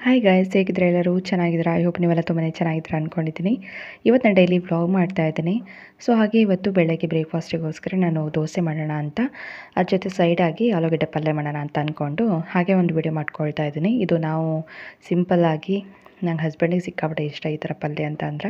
Hi guys, ಹೇಗಿದ್ರೆ ಎಲ್ಲರೂ ಚೆನ್ನಾಗಿದ್ದೀರಾ? I hope ನೀವೆಲ್ಲ ತುಂಬಾ ಚೆನ್ನಾಗಿದ್ದೀರಾ ಅಂದ್ಕೊಂಡಿದ್ದೀನಿ. ಇವತ್ತು ನಾನು ಡೈಲಿ ವ್ಲಾಗ್ ಮಾಡ್ತಾ ಇದ್ದೀನಿ. ಸೊ ಹಾಗೆ ಇವತ್ತು ಬೆಳಗ್ಗೆ ಬ್ರೇಕ್ಫಾಸ್ಟಿಗೋಸ್ಕರ ನಾನು ದೋಸೆ ಮಾಡೋಣ ಅಂತ, ಅದ್ರ ಜೊತೆ ಸೈಡಾಗಿ ಆಲೂಗಡ್ಡೆ ಪಲ್ಯ ಮಾಡೋಣ ಅಂತ ಅಂದ್ಕೊಂಡು ಹಾಗೆ ಒಂದು ವಿಡಿಯೋ ಮಾಡ್ಕೊಳ್ತಾ ಇದ್ದೀನಿ. ಇದು ನಾವು ಸಿಂಪಲ್ಲಾಗಿ ನನ್ನ ಹಸ್ಬೆಂಡಿಗೆ ಸಿಕ್ಕಾಪಟ್ಟೆ ಇಷ್ಟ ಈ ಥರ ಪಲ್ಯ ಅಂತ ಅಂದರೆ.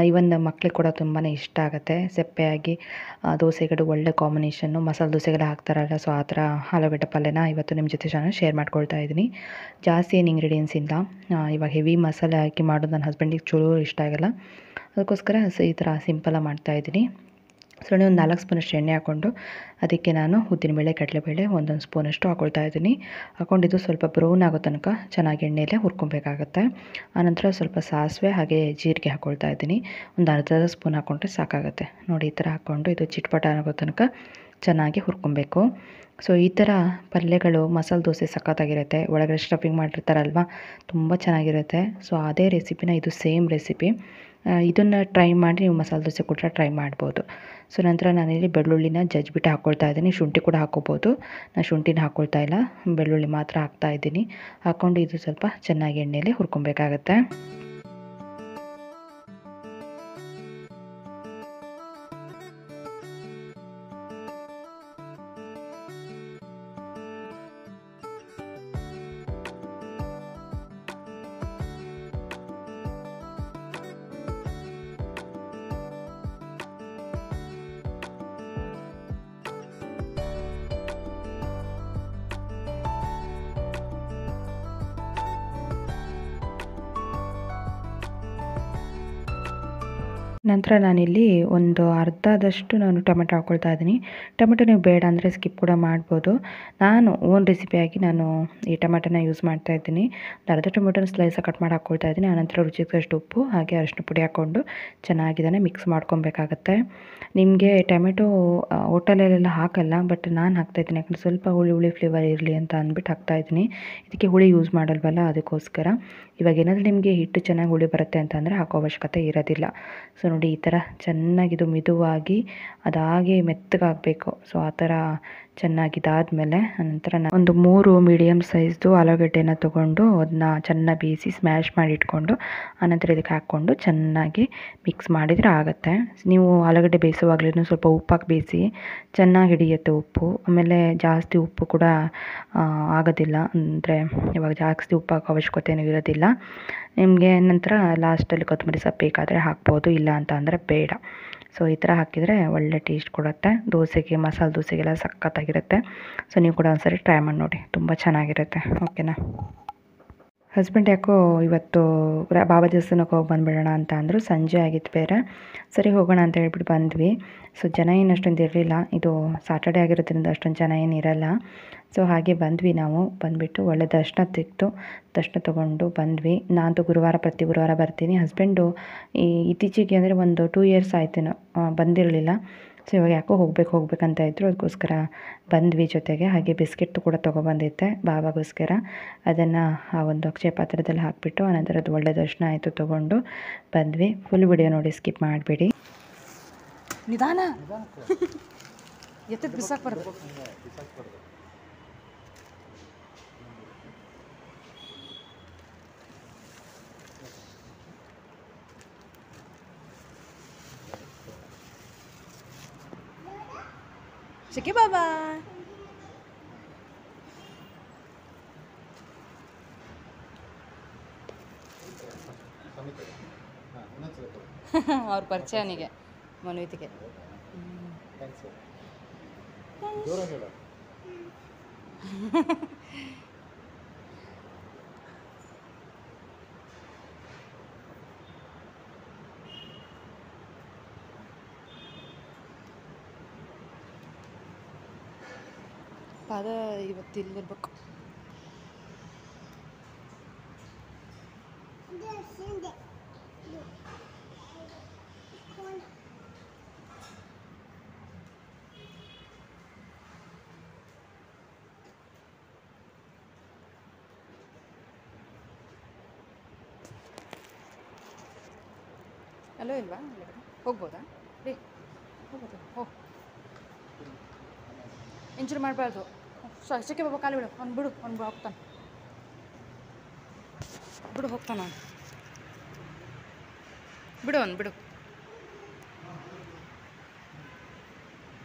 ಇವನ್ ಮಕ್ಳಿಗೆ ಕೂಡ ತುಂಬಾ ಇಷ್ಟ ಆಗುತ್ತೆ. ಸೆಪ್ಪೆಯಾಗಿ ದೋಸೆಗಳು ಒಳ್ಳೆ ಕಾಂಬಿನೇಷನ್ನು, ಮಸಾಲೆ ದೋಸೆಗೆಲ್ಲ ಹಾಕ್ತಾರಲ್ಲ, ಸೊ ಆ ಥರ ಆಲೂಗಡ್ಡೆ ಪಲ್ಯನ ಇವತ್ತು ನಿಮ್ಮ ಜೊತೆ ಚೆನ್ನಾಗಿ ಶೇರ್ ಮಾಡ್ಕೊಳ್ತಾ ಇದ್ದೀನಿ. ಜಾಸ್ತಿ ಏನು ಇಂಗ್ರೀಡಿಯೆಂಟ್ಸ್ ಇಲ್ಲ. ಇವಾಗ ಹೆವಿ ಮಸಾಲೆ ಹಾಕಿ ಮಾಡೋದು ನನ್ನ ಹಸ್ಬೆಂಡಿಗೆ ಚೂರು ಇಷ್ಟ ಆಗಲ್ಲ. ಅದಕ್ಕೋಸ್ಕರ ಈ ಥರ ಸಿಂಪಲಾಗಿ ಮಾಡ್ತಾಯಿದ್ದೀನಿ. ಸೊ ಒಂದು 4 ಸ್ಪೂನಷ್ಟು ಎಣ್ಣೆ ಹಾಕ್ಕೊಂಡು ಅದಕ್ಕೆ ನಾನು ಉದ್ದಿನಬೇಳೆ, ಕಡಲೆಬೇಳೆ ಒಂದೊಂದು ಸ್ಪೂನಷ್ಟು ಹಾಕ್ಕೊಳ್ತಾ ಇದ್ದೀನಿ. ಹಾಕ್ಕೊಂಡಿದ್ದು ಸ್ವಲ್ಪ ಬ್ರೌನ್ ಆಗೋ ತನಕ ಚೆನ್ನಾಗಿ ಎಣ್ಣೆಯಲ್ಲೇ ಹುರ್ಕೊಬೇಕಾಗತ್ತೆ. ಆನಂತರ ಸ್ವಲ್ಪ ಸಾಸಿವೆ ಹಾಗೆ ಜೀರಿಗೆ ಹಾಕ್ಕೊಳ್ತಾ ಇದ್ದೀನಿ. ಒಂದು ಅರ್ಧ ಸ್ಪೂನ್ ಹಾಕ್ಕೊಂಡ್ರೆ ಸಾಕಾಗುತ್ತೆ. ನೋಡಿ, ಈ ಥರ ಹಾಕ್ಕೊಂಡು ಇದು ಚಿಟ್ಪಟ ಆಗೋ ತನಕ ಚೆನ್ನಾಗಿ ಹುರ್ಕೊಬೇಕು. ಸೊ ಈ ಥರ ಪಲ್ಯಗಳು ಮಸಾಲೆ ದೋಸೆ ಸಖತ್ತಾಗಿರುತ್ತೆ. ಒಳಗಡೆ ಸ್ಟಫಿಂಗ್ ಮಾಡಿರ್ತಾರಲ್ವ, ತುಂಬ ಚೆನ್ನಾಗಿರುತ್ತೆ. ಸೊ ಅದೇ ರೆಸಿಪಿನ ಇದು ಸೇಮ್ ರೆಸಿಪಿ. ಇದನ್ನು ಟ್ರೈ ಮಾಡಿ ನೀವು ಮಸಾಲೆ ದೋಸೆ ಕೂಡ ಟ್ರೈ ಮಾಡ್ಬೋದು. ಸೊ ನಂತರ ನಾನಿಲ್ಲಿ ಬೆಳ್ಳುಳ್ಳಿನ ಜಜ್ಜಿಬಿಟ್ಟು ಹಾಕ್ಕೊಳ್ತಾ ಇದ್ದೀನಿ. ಶುಂಠಿ ಕೂಡ ಹಾಕ್ಕೋಬೋದು. ನಾನು ಶುಂಠಿನ ಹಾಕ್ಕೊಳ್ತಾ ಇಲ್ಲ, ಬೆಳ್ಳುಳ್ಳಿ ಮಾತ್ರ ಹಾಕ್ತಾ ಇದ್ದೀನಿ. ಹಾಕ್ಕೊಂಡು ಇದು ಸ್ವಲ್ಪ ಚೆನ್ನಾಗಿ ಎಣ್ಣೆಯಲ್ಲಿ ಹುರ್ಕೊಬೇಕಾಗತ್ತೆ. ನಂತರ ನಾನಿಲ್ಲಿ ಒಂದು ಅರ್ಧದಷ್ಟು ನಾನು ಟೊಮೆಟೊ ಹಾಕ್ಕೊಳ್ತಾ ಇದ್ದೀನಿ. ಟೊಮೆಟೊ ನೀವು ಬೇಡ ಅಂದರೆ ಸ್ಕಿಪ್ ಕೂಡ ಮಾಡ್ಬೋದು. ನಾನು ಓನ್ ರೆಸಿಪಿಯಾಗಿ ನಾನು ಈ ಟೊಮೆಟೊನ ಯೂಸ್ ಮಾಡ್ತಾ ಇದ್ದೀನಿ. ಅರ್ಧ ಟೊಮೆಟೊನ ಸ್ಲೈಸಾಗಿ ಕಟ್ ಮಾಡಿ ಹಾಕ್ಕೊಳ್ತಾ ಇದ್ದೀನಿ. ಆನಂತರ ರುಚಿಗೆ ತಕ್ಕಷ್ಟು ಉಪ್ಪು ಹಾಗೆ ಅರಿಶಿನ ಪುಡಿ ಹಾಕ್ಕೊಂಡು ಚೆನ್ನಾಗಿದ್ದಾನೆ ಮಿಕ್ಸ್ ಮಾಡ್ಕೊಬೇಕಾಗತ್ತೆ. ನಿಮಗೆ ಟೊಮೆಟೊ ಹೋಟೆಲಲ್ಲೆಲ್ಲ ಹಾಕಲ್ಲ, ಬಟ್ ನಾನು ಹಾಕ್ತಾಯಿದ್ದೀನಿ. ಯಾಕಂದರೆ ಸ್ವಲ್ಪ ಹುಳಿ ಫ್ಲೇವರ್ ಇರಲಿ ಅಂತ ಅಂದ್ಬಿಟ್ಟು ಹಾಕ್ತಾಯಿದ್ದೀನಿ. ಇದಕ್ಕೆ ಹುಳಿ ಯೂಸ್ ಮಾಡಲ್ವಲ್ಲ, ಅದಕ್ಕೋಸ್ಕರ. ಇವಾಗ ಏನಾದರೂ ನಿಮಗೆ ಹಿಟ್ಟು ಚೆನ್ನಾಗಿ ಹುಳಿ ಬರುತ್ತೆ ಅಂತಂದರೆ ಹಾಕೋ ಅವಶ್ಯಕತೆ ಇರೋದಿಲ್ಲ. ಸೊ ನೋಡಿ, ಈ ಥರ ಚೆನ್ನಾಗಿದು ಮಿದುವಾಗಿ ಅದಾಗೆ ಮೆತ್ತಗಾಗಬೇಕು. ಸೊ ಆ ಥರ ಚೆನ್ನಾಗಿದ್ದಾದಮೇಲೆ ನಂತರ ಒಂದು 3 ಮೀಡಿಯಮ್ ಸೈಜ್ದು ಆಲೂಗಡ್ಡೆನ ತೊಗೊಂಡು ಅದನ್ನ ಚೆನ್ನಾಗಿ ಬೇಯಿಸಿ ಸ್ಮ್ಯಾಶ್ ಮಾಡಿ ಇಟ್ಕೊಂಡು ಆನಂತರ ಇದಕ್ಕೆ ಹಾಕ್ಕೊಂಡು ಚೆನ್ನಾಗಿ ಮಿಕ್ಸ್ ಮಾಡಿದರೆ ಆಗುತ್ತೆ. ನೀವು ಆಲೂಗಡ್ಡೆ ಬೇಯಿಸುವಾಗಲೂ ಸ್ವಲ್ಪ ಉಪ್ಪು ಹಾಕಿ ಬೇಯಿಸಿ, ಚೆನ್ನಾಗಿ ಹಿಡಿಯುತ್ತೆ ಉಪ್ಪು. ಆಮೇಲೆ ಜಾಸ್ತಿ ಉಪ್ಪು ಕೂಡ ಆಗೋದಿಲ್ಲ, ಅಂದರೆ ಇವಾಗ ಜಾಸ್ತಿ ಉಪ್ಪು ಹಾಕೋ ಅವಶ್ಯಕತೆಯೂ ಇರೋದಿಲ್ಲ. ನಿಮಗೆ ನಂತರ ಲಾಸ್ಟಲ್ಲಿ ಕೊತ್ತಂಬರಿ ಸೊಪ್ಪು ಬೇಕಾದರೆ ಹಾಕ್ಬೋದು, ಇಲ್ಲ ಅಂತ ಅಂದರೆ ಬೇಡ. ಸೊ ಈ ಥರ ಹಾಕಿದರೆ ಒಳ್ಳೆ ಟೇಸ್ಟ್ ಕೊಡುತ್ತೆ. ದೋಸೆಗೆ, ಮಸಾಲೆ ದೋಸೆಗೆಲ್ಲ ಸಖತ್ತಾಗಿರುತ್ತೆ. ಸೊ ನೀವು ಕೂಡ ಒಂದ್ಸರಿ ಟ್ರೈ ಮಾಡಿ ನೋಡಿ, ತುಂಬ ಚೆನ್ನಾಗಿರುತ್ತೆ. ಓಕೆನಾ? ಹಸ್ಬೆಂಡ್ ಯಾಕೋ ಇವತ್ತು ಬಾಬಾ ದೇವಸ್ಥಾನಕ್ಕೆ ಹೋಗಿ ಬಂದುಬಿಡೋಣ ಅಂತ ಅಂದರು. ಸಂಜೆ ಆಗಿತ್ತು ಬೇರೆ. ಸರಿ ಹೋಗೋಣ ಅಂತ ಹೇಳ್ಬಿಟ್ಟು ಬಂದ್ವಿ. ಸೊ ಜನ ಏನು ಅಷ್ಟೊಂದು ಇರಲಿಲ್ಲ. ಇದು ಸಾಟರ್ಡೆ ಆಗಿರೋದ್ರಿಂದ ಅಷ್ಟೊಂದು ಜನ ಏನು ಇರಲ್ಲ. ಸೊ ಹಾಗೆ ಬಂದ್ವಿ. ನಾವು ಬಂದುಬಿಟ್ಟು ಒಳ್ಳೆ ದರ್ಶನ ಸಿಕ್ತು. ದರ್ಶನ ತೊಗೊಂಡು ಬಂದ್ವಿ. ನಾನು ಪ್ರತಿ ಗುರುವಾರ ಬರ್ತೀನಿ. ಹಸ್ಬೆಂಡು ಇತ್ತೀಚೆಗೆ ಅಂದರೆ ಒಂದು 2 ಇಯರ್ಸ್ ಆಯ್ತೇನೋ ಬಂದಿರಲಿಲ್ಲ. ಸೊ ಇವಾಗ ಯಾಕೋ ಹೋಗ್ಬೇಕಂತ ಇದ್ದರು. ಅದಕ್ಕೋಸ್ಕರ ಬಂದ್ವಿ ಜೊತೆಗೆ. ಹಾಗೆ ಬಿಸ್ಕೆಟ್ ಕೂಡ ತೊಗೊಬಂದಿದ್ದೆ ಬಾಬಾಗೋಸ್ಕರ. ಅದನ್ನು ಆ ಒಂದು ಅಕ್ಷಯ ಪಾತ್ರದಲ್ಲಿ ಹಾಕಿಬಿಟ್ಟು ಆನಂತರ ಅದು ಒಳ್ಳೆ ದರ್ಶನ ಆಯಿತು, ತೊಗೊಂಡು ಬಂದ್ವಿ. ಫುಲ್ ವಿಡಿಯೋ ನೋಡಿ, ಸ್ಕಿಪ್ ಮಾಡಬೇಡಿ. ನಿಧಾನ ಎತ್ತದ ಬಿಸಾಕ್ ಬರೋದು. Sige, baba. ಅವ್ರ ಪರಿಚಯನಿಗೆ ಮನ್ವಿತಿಗೆ. ಪಾದ ಇವತ್ತು ಇಲ್ಲಿರ್ಬೇಕು. ಅಲ್ಲೋ ಇಲ್ವಾ? ಹೋಗ್ಬೋದಾ? ರೀ ಹೋಗ್ಬೋದು. ಹೋಗಿ ಇಂಚೂರು ಮಾಡಬಾರ್ದು. ಸೆಕೆ ಬಾಬಾ ಕಾಲು ಬಿಡು, ಅವ್ನು ಬಿಡು, ಅವ್ನು ಹೋಗ್ತಾನೆ. ಬಿಡು ಹೋಗ್ತಾನ ಅವ್ನು. ಬಿಡು ಅವ್ನು ಬಿಡು.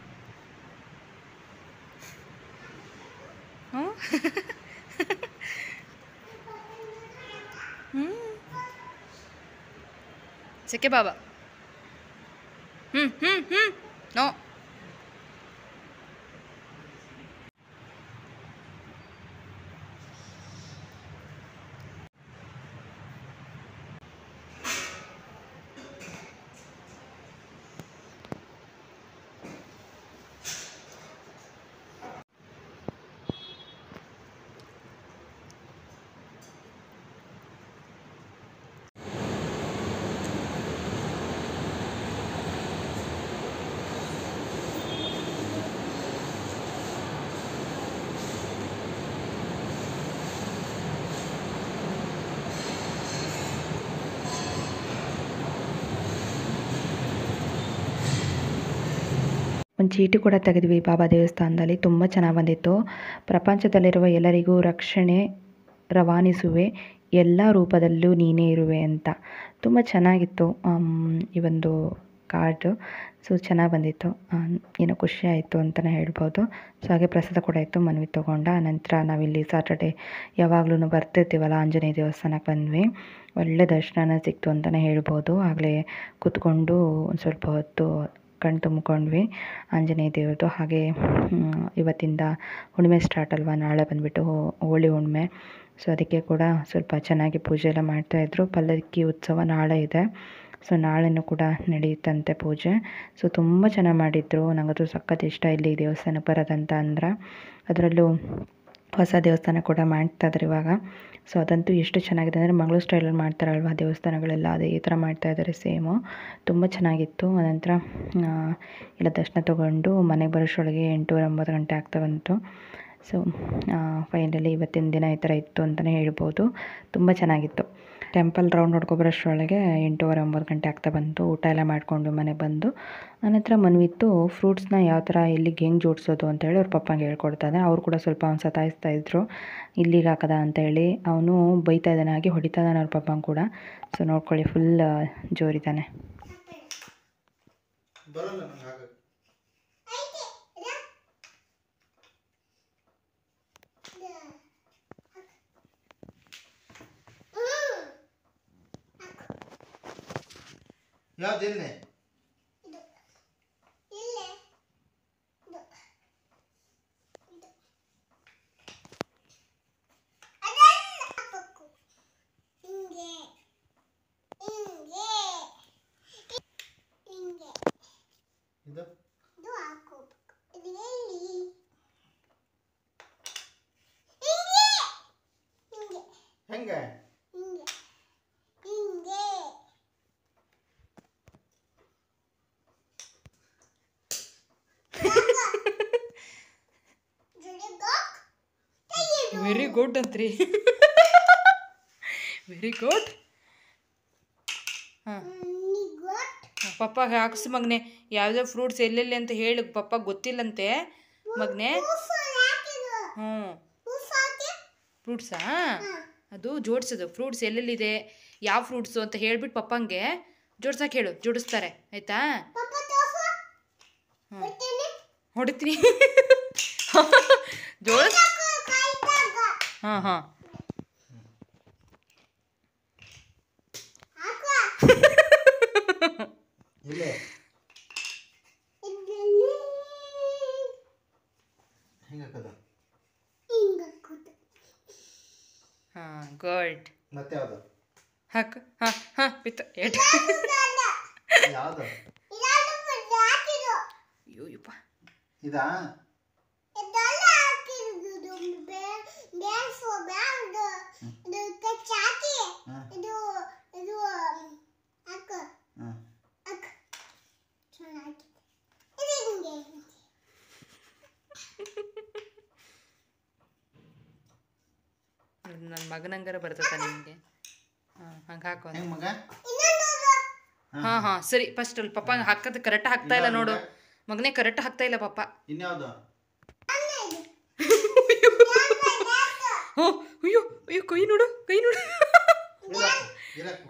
ಹ್ಞೂ ಹ್ಞೂ ಸೆಕೆ ಬಾಬಾ. ಹ್ಞೂ ಹ್ಞೂ ಹ್ಞೂ ನೋ. ಒಂದು ಚೀಟಿ ಕೂಡ ತೆಗೆದ್ವಿ ಬಾಬಾ ದೇವಸ್ಥಾನದಲ್ಲಿ. ತುಂಬ ಚೆನ್ನಾಗಿ ಬಂದಿತ್ತು. ಪ್ರಪಂಚದಲ್ಲಿರುವ ಎಲ್ಲರಿಗೂ ರಕ್ಷಣೆ ರವಾನಿಸುವೆ, ಎಲ್ಲ ರೂಪದಲ್ಲೂ ನೀನೇ ಇರುವೆ ಅಂತ. ತುಂಬ ಚೆನ್ನಾಗಿತ್ತು ಈ ಒಂದು ಕಾರ್ಡು. ಸೊ ಚೆನ್ನಾಗಿ ಬಂದಿತ್ತು. ಏನೋ ಖುಷಿ ಆಯಿತು ಅಂತಲೇ ಹೇಳ್ಬೋದು. ಸೊ ಹಾಗೆ ಪ್ರಸಾದ ಕೂಡ ಇತ್ತು, ಮನವಿ ತೊಗೊಂಡ. ನಂತರ ನಾವಿಲ್ಲಿ ಸ್ಯಾಟರ್ಡೆ ಯಾವಾಗಲೂ ಬರ್ತಿರ್ತೀವಲ್ಲ ಆಂಜನೇಯ ದೇವಸ್ಥಾನಕ್ಕೆ ಬಂದ್ವಿ. ಒಳ್ಳೆ ದರ್ಶನ ಸಿಕ್ತು ಅಂತಲೇ ಹೇಳ್ಬೋದು. ಆಗಲೇ ಕೂತ್ಕೊಂಡು ಒಂದು ಸ್ವಲ್ಪ ಹೊತ್ತು ಕಣ್ಣು ತುಂಬಿಕೊಂಡ್ವಿ ಆಂಜನೇಯ ದೇವ್ರದ್ದು. ಹಾಗೆ ಇವತ್ತಿಂದ ಹುಣ್ಣಿಮೆ ಸ್ಟಾರ್ಟ್ ಅಲ್ವಾ, ನಾಳೆ ಬಂದುಬಿಟ್ಟು ಹೋಳಿ ಹುಣ್ಣಿಮೆ. ಸೊ ಅದಕ್ಕೆ ಕೂಡ ಸ್ವಲ್ಪ ಚೆನ್ನಾಗಿ ಪೂಜೆ ಎಲ್ಲ ಮಾಡ್ತಾಯಿದ್ರು. ಪಲ್ಲಕ್ಕಿ ಉತ್ಸವ ನಾಳೆ ಇದೆ. ಸೊ ನಾಳೆನೂ ಕೂಡ ನಡೆಯುತ್ತಂತೆ ಪೂಜೆ. ಸೊ ತುಂಬ ಚೆನ್ನಾಗಿ ಮಾಡಿದರು. ನನಗದು ಸಖತ್ ಇಷ್ಟ ಇಲ್ಲಿ ದೇವಸ್ಥಾನಕ್ಕೆ ಬರೋದಂತ ಅಂದ್ರೆ. ಅದರಲ್ಲೂ ಹೊಸ ದೇವಸ್ಥಾನ ಕೂಡ ಮಾಡ್ತಾಯಿದ್ದಾರೆ ಇವಾಗ. ಸೊ ಅದಂತೂ ಎಷ್ಟು ಚೆನ್ನಾಗಿದೆ ಅಂದರೆ ಮಂಗಳೂರು ಸ್ಟೈಲಲ್ಲಿ ಮಾಡ್ತಾರಲ್ವ ದೇವಸ್ಥಾನಗಳೆಲ್ಲ, ಅದೇ ಈ ಥರ ಮಾಡ್ತಾಯಿದ್ದಾರೆ ಸೇಮು. ತುಂಬ ಚೆನ್ನಾಗಿತ್ತು. ಅನಂತರ ಎಲ್ಲ ದರ್ಶನ ತೊಗೊಂಡು ಮನೆಗೆ ಬರೋಷ್ಟರೊಳಗೆ 8:30 ಗಂಟೆ ಆಗ್ತಾ ಬಂತು. ಸೊ ಫೈನಲಿ ಇವತ್ತಿನ ದಿನ ಈ ಥರ ಇತ್ತು ಅಂತಲೇ ಹೇಳ್ಬೋದು. ತುಂಬ ಚೆನ್ನಾಗಿತ್ತು. ಟೆಂಪಲ್ ರೌಂಡ್ ನೋಡ್ಕೊಬರೋಷ್ಟರೊಳಗೆ 8:30-9 ಗಂಟೆ ಆಗ್ತಾ ಬಂತು. ಊಟ ಎಲ್ಲ ಮಾಡಿಕೊಂಡು ಮನೆಗೆ ಬಂದು ಆನಂತರ ಮನವಿತ್ತು ಫ್ರೂಟ್ಸ್ನ ಯಾವ ಥರ ಎಲ್ಲಿಗೆ ಹೆಂಗೆ ಜೋಡಿಸೋದು ಅಂತೇಳಿ ಅವ್ರ ಪಪ್ಪಂಗೆ ಹೇಳ್ಕೊಡ್ತಾನೆ. ಅವ್ರು ಕೂಡ ಸ್ವಲ್ಪ ಅವ್ನು ಸತಾಯಿಸ್ತಾಯಿದ್ರು, ಇಲ್ಲಿಗೆ ಹಾಕದ ಅಂತೇಳಿ. ಅವನು ಬೈತಾ ಇದ್ದಾನೆ, ಹಾಗೆ ಹೊಡಿತಾ ಇದ್ದಾನೆ ಅವ್ರ ಪಪ್ಪಂಗೆ ಕೂಡ. ಸೊ ನೋಡ್ಕೊಳ್ಳಿ, ಫುಲ್ ಜೋರಿದ್ದಾನೆ. ಯಾವ್ದಿಲ್ಲೇ ಹೆಂಗೆ ವೆರಿ ಗುಡ್ ಅಂತ್ರಿ. Very good. ಹಾಂ ಪಪ್ಪಾಗೆ ಹಾಕಿಸು ಮಗನೆ. ಯಾವುದೋ ಫ್ರೂಟ್ಸ್ ಎಲ್ಲೆಲ್ಲಿ ಅಂತ ಹೇಳು, ಪಪ್ಪ ಗೊತ್ತಿಲ್ಲಂತೆ ಮಗನೆ. ಹ್ಞೂ ಫ್ರೂಟ್ಸಾ, ಅದು ಜೋಡಿಸೋದು. ಫ್ರೂಟ್ಸ್ ಎಲ್ಲೆಲ್ಲಿದೆ, ಯಾವ ಫ್ರೂಟ್ಸು ಅಂತ ಹೇಳ್ಬಿಟ್ಟು ಪಪ್ಪಂಗೆ ಜೋಡ್ಸಕ್ಕೆ ಹೇಳು, ಜೋಡಿಸ್ತಾರೆ ಆಯಿತಾ. ಹ್ಞೂ ಹೊಡಿತೀನಿ ಜೋಡಿಸ್. ಹಾಂ ಹಾಂ ಇಲ್ಲೇ ಹೆಂಗಾಕದ. ಹಾಂ ಗುಡ್. ಮತ್ತೆ ಯಾವ್ದು ಹಾಕು. ಹಾಂ ಹಾಂ ಬಿತ್ತು ಏಟ್. ಯಾವ್ದು ಅಯ್ಯೋಯಪ್ಪ ಇದಾ ನನ್ನ ಮಗನಂಗಾರ ಬರ್ತದ ನಿಮಗೆ. ಹಾಂ ಹಂಗೆ ಹಾಕೋ. ಹೆಂಗ್ ಮಗ. ಹಾಂ ಹಾಂ ಸರಿ. ಫಸ್ಟ್ ಅಲ್ಲಿ ಪಪ್ಪ ಹಾಕೋದು ಕರೆಕ್ಟ್ ಹಾಕ್ತಾ ಇಲ್ಲ ನೋಡು ಮಗನೇ, ಕರೆಕ್ಟ್ ಹಾಕ್ತಾ ಇಲ್ಲ ಪಪ್ಪ. ಇನ್ಯಾವ್ದು ಹ್ಞೂ ಅಯ್ಯೋ ಅಯ್ಯೋ ಕೈ ನೋಡು ಕೈ ನೋಡು. ಇರಕ್ಕೆ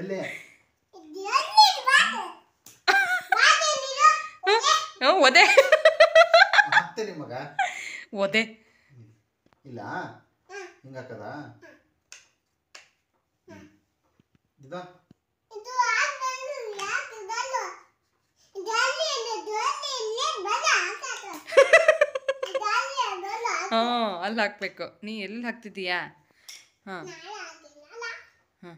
ಎಲ್ಲಿ ಒದೆ ಹಾಕ್ತೇನೆ ಮಗ. ಒದೆ ಇಲ್ಲ ಹಿಂಗೆ ಹಾಕದ ಇದು ಹಾಂ ಅಲ್ಲಿ ಹಾಕ್ಬೇಕು. ನೀ ಎಲ್ಲಿ ಹಾಕ್ತಿದ್ದೀಯಾ? ಹಾಂ ಹಾಂ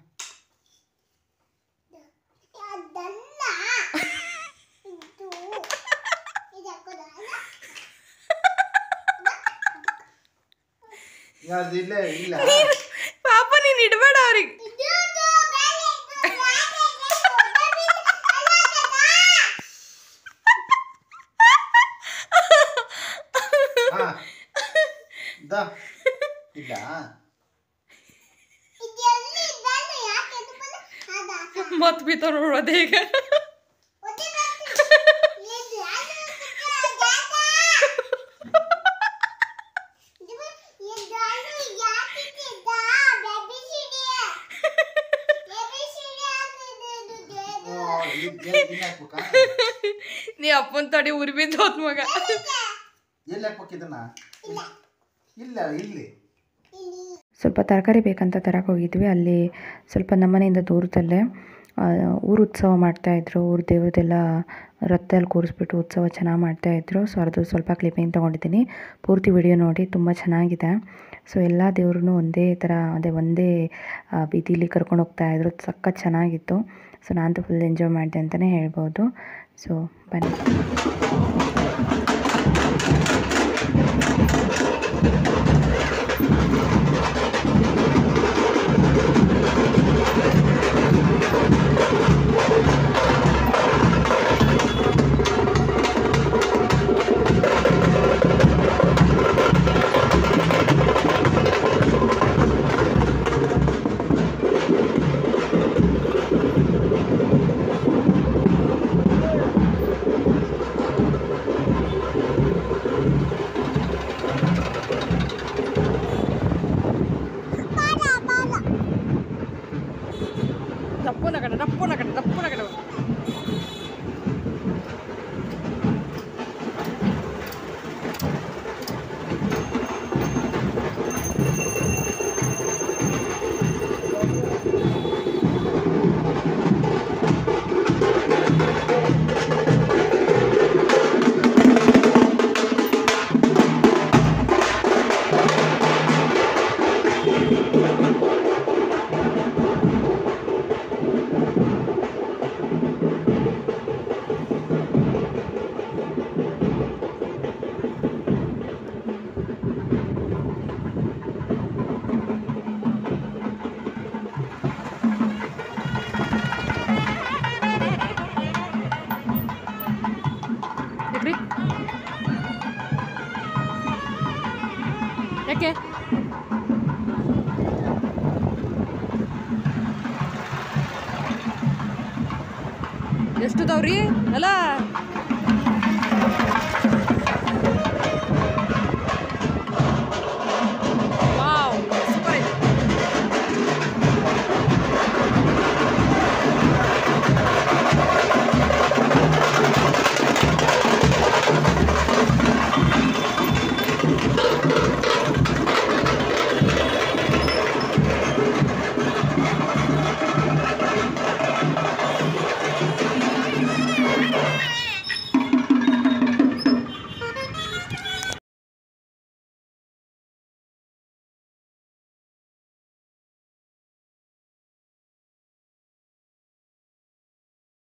ಯಾವ್ದು ಇಲ್ಲ ಇಲ್ಲ ಪಾಪ ನೀನು ಇಡಬೇಡ ಅವ್ರಿಗೆ. ಹಾ ದಾ ಇಲ್ಲ ಮತ್ ಬಿತ್ತೋ ನೋಡೋದೇ ಈಗ. ನೀ ಅಪ್ಪನ ತಡಿ ಉರಿ ಬಿದ್ದು ಹೋತ್ ಮಗ. ಎಲ್ಲಿ ಹಾಕ್ಬೇಕು ಇದನ್ನ? ಇಲ್ಲ ಇಲ್ಲಿ ಸ್ವಲ್ಪ ತರಕಾರಿ ಬೇಕಂತ ತರಕ್ಕೆ ಹೋಗಿದ್ವಿ. ಅಲ್ಲಿ ಸ್ವಲ್ಪ ನಮ್ಮನೆಯಿಂದ ದೂರದಲ್ಲೇ ಊರು ಉತ್ಸವ ಮಾಡ್ತಾಯಿದ್ರು. ಊರು ದೇವ್ರದ್ದೆಲ್ಲ ರಥದಲ್ಲಿ ಕೂರಿಸ್ಬಿಟ್ಟು ಉತ್ಸವ ಚೆನ್ನಾಗಿ ಮಾಡ್ತಾಯಿದ್ರು. ಸೊ ಅದು ಸ್ವಲ್ಪ ಕ್ಲಿಪ್ಪಿಂಗ್ ತೊಗೊಂಡಿದ್ದೀನಿ. ಪೂರ್ತಿ ವಿಡಿಯೋ ನೋಡಿ, ತುಂಬ ಚೆನ್ನಾಗಿದೆ. ಸೊ ಎಲ್ಲ ದೇವ್ರೂ ಒಂದೇ ಥರ ಅದೇ ಒಂದೇ ಬೀದಿಲಿ ಕರ್ಕೊಂಡು ಹೋಗ್ತಾಯಿದ್ರು. ಸಖತ್ ಚೆನ್ನಾಗಿತ್ತು. ಸೊ ನಾನಂತೂ ಫುಲ್ ಎಂಜಾಯ್ ಮಾಡಿದೆ ಅಂತಲೇ ಹೇಳ್ಬೋದು. ಸೊ ಬನ್ನಿ. ದಪ್ಪನ ಕಡೆ ಯಾಕೆ ಎಷ್ಟುದವ್ರಿ ಅಲ್ಲ